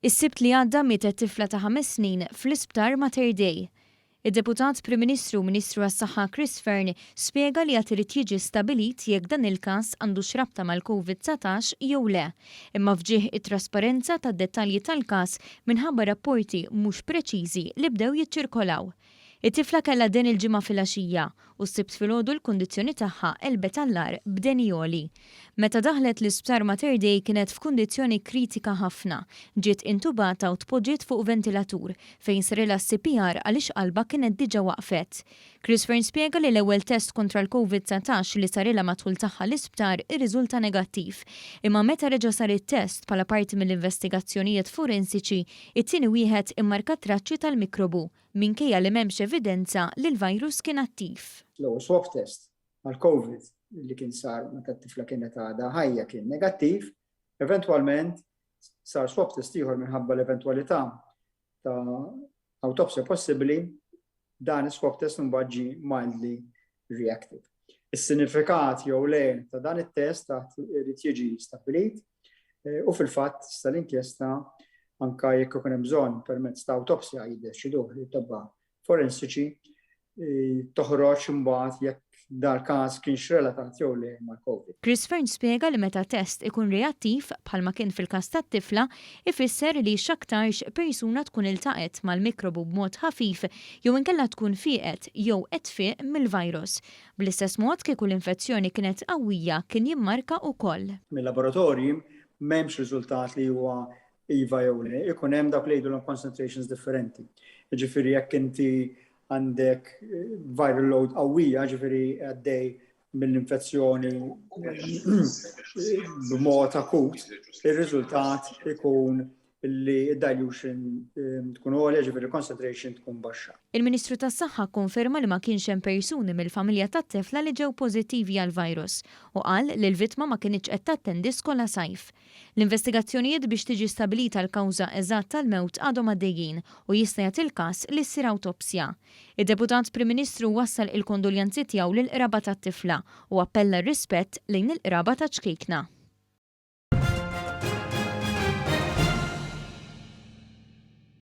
Is-Sibt li għadda mietet t-tifla ta' 5 snin fl-Isptar Mater Dei. Id-Deputat Prim Ministru Ministru għas-Saħħa Chris Fearne spjega li għad irid jiġi stabbilit jekk dan il-każ għandu xrabta mal-COVID-19 jew le, imma fġih it-trasparenza tad-dettalji tal-każ minħabba rapporti mhux preċiżi li bdew jiċċirkolaw. It-tifla kellha den il-ġimgħa fil-għaxija u s-Sibt filgħodu l-kundizzjoni tagħha elbet għall-agħar b'deni għoli. Meta daħlet l-Isptar Mater Dei kienet f'kundizzjoni kritika ħafna, ġiet intubata u tpoġġiet fuq ventilatur fejn sarilha CPR għaliex qalba kienet diġà waqfet. Chris Fearne spjega li l-ewwel test kontra l-COVID-19 li sarilha matul tagħha l-isptar irriżulta negattiv, imma meta reġa' sar it-test bħala parti mill-investigazzjonijiet forensiċi, it-tieni wieħed immarka traċċi tal-mikrobu minkejja li m'hemmx evidenza li l-virus kien attiv. L-ewwel swab test għal-COVID li kien sar meta t-tifla kienet għadha ħajja kien negattiv, eventwalment sar swab test ieħor minħabba l-eventwalità ta' autopsja possibbli, dan is-swab test imbagħad ġie mildly reactive. Is-sinifikat jew le ta' dan it-test irid jiġi stabbilit u fil-fatt tal-inkjesta anke jekk ikun hemm bżonn permezz ta' autopsja jiddeċiduh it-tobba forensiċi toħroġ imbagħad jekk dal-każ kienx relatat jew le mal-COVID. Chris Fearne spjega li meta test ikun reattiv bħalma kien fil-każ tat-tifla ifisser li x'aktarx persuna tkun iltaqet mal-mikrobu b'mod ħafif jew inkella tkun fieqet jew qed tfieq mill-virus. Bl-istess mod kieku l-infezzjoni kienet qawwija kien jimmarka wkoll. Mill-laboratorji m'hemmx riżultat li huwa iva jew le, ikun hemm dak li jgħidulhom concentrations differenti. Jiġifieri jekk inti għandek viral load qawwija, ġifieri għaddej mill-infezzjoni b'mod akut, ir-riżultat ikun li d-dilution tkun għolja, ġifieri concentration tkun baxxa. Il-Ministru tas-Saħħa konferma li ma kienx hemm persuni mill-familja tat-tifla li ġew pożittivi għall-virus u qal li l-vittma ma kinitx qed tattendi skola sajf. L-investigazzjonijiet biex tiġi stabilita l-kawża eżatt tal-mewt għadhom għaddejjin u jista' jagħti il-każ li ssir awtopsja. Id-Deputat Prim Ministru wassal il-kondoljanzi tiegħu lill-qraba tat-tifla u appella r-rispett lejn il-qraba ta' ċkejkna.